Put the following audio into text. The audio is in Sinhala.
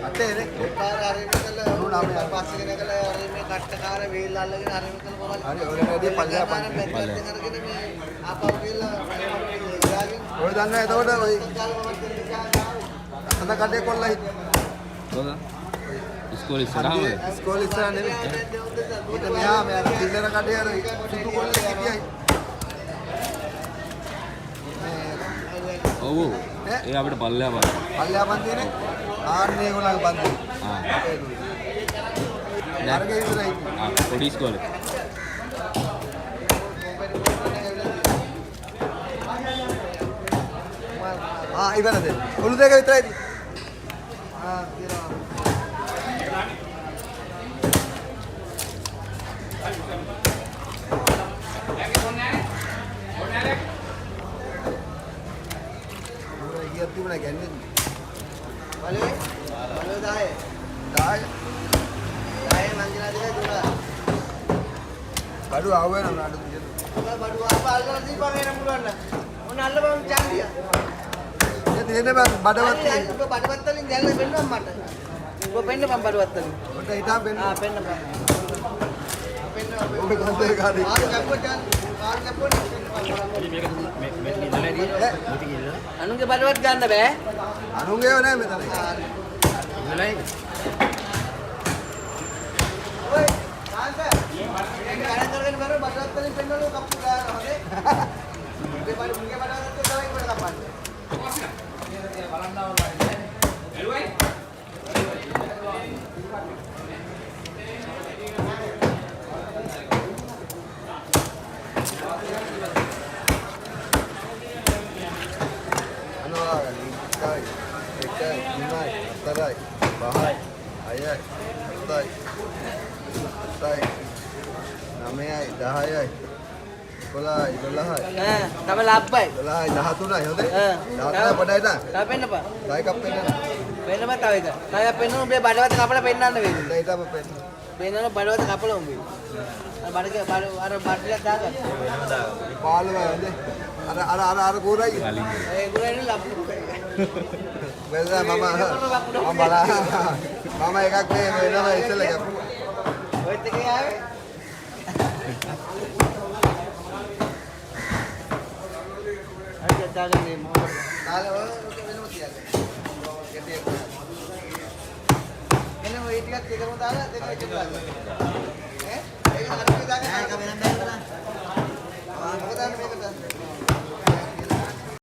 අතේ කාර හරිම කළා පස්සේ නගලා හරි මේ කට්ටකාර වේල් අල්ලගෙන හරිම කළා මොකද හරි ඔයනදී පල්ලා කරගෙන මේ ආපහු ගිහලා ඔය දන්නා එතකොට ඔය අත කඩේ කොල්ලා කොහොමද ඉස්කෝලේ ඉස්සරහම ඉස්කෝලේ ඉස්සරහ නෙවෙයි ඊට මෙහා මෙයා පිල්ලර කඩේ අර සුදු කොල්ලෙක් හිටියයි ඔව් ඒ අපිට පල්ලෙහා බලන්න පල්ලෙහා බන්දිනේ ආන්නේ ඒගොල්ලන්ගේ බන්දි අරගේ ඉස්සරහයි පොඩි ඉස්කෝලේ ඉවරද ඔලු දෙක විතරයිද තිබුණා කියන්නේ බලේ 10 මංජලා දෙක දුනා බඩු ආව වෙනවා නඩු දෙන්න බඩු ආපල්ලා දීපන් එන්න පුළුවන් ඔන්න අල්ලපන් චන්දිය දෙන්න බෑ බඩවත් බඩවත් වලින් දැල්ල වෙන්නම් මට ඔබ පෙන්නපන් බඩවත් වලින් ඔට හිටා පෙන්න පෙන්නපන් ඔබ කන්දේ කාදී අනුන්ගේ බඩවත් ගන්න බෑ අනුන්ගේව නෑ මෙතන ඉවලයි ඔය කාන්ත ගණන් කරගෙන බර බඩවත් වලින් පෙන්නලු කප්පු ගන්නවා හොදේ මේ බඩ මුගේ බඩවත් තමයි ඉවර කපන්නේ බලන්නව එළුවයි Kami labai. Lah, dah tu dah, hote. Dah pada dah. Kami penna pa. Dah kap pen. Penna pa tahu itu. Kaya penna udah badawat kapal penna nih. Dah itu apa pen? Penna lo badawat kapal umbi. Badai ke baru badai dah kan. Palu ada. Ada kurai. Kurai ni lapu. Beza mama. Mama lah. Mama ekak ni mana lah itu lagi. Oi tiga ya. Ada jaga ni. Kalau minum tiada. Kita. Minum itu kan tiga muda ada, tiga juta. Ini harus kita kan. Kami nak. Kita nak.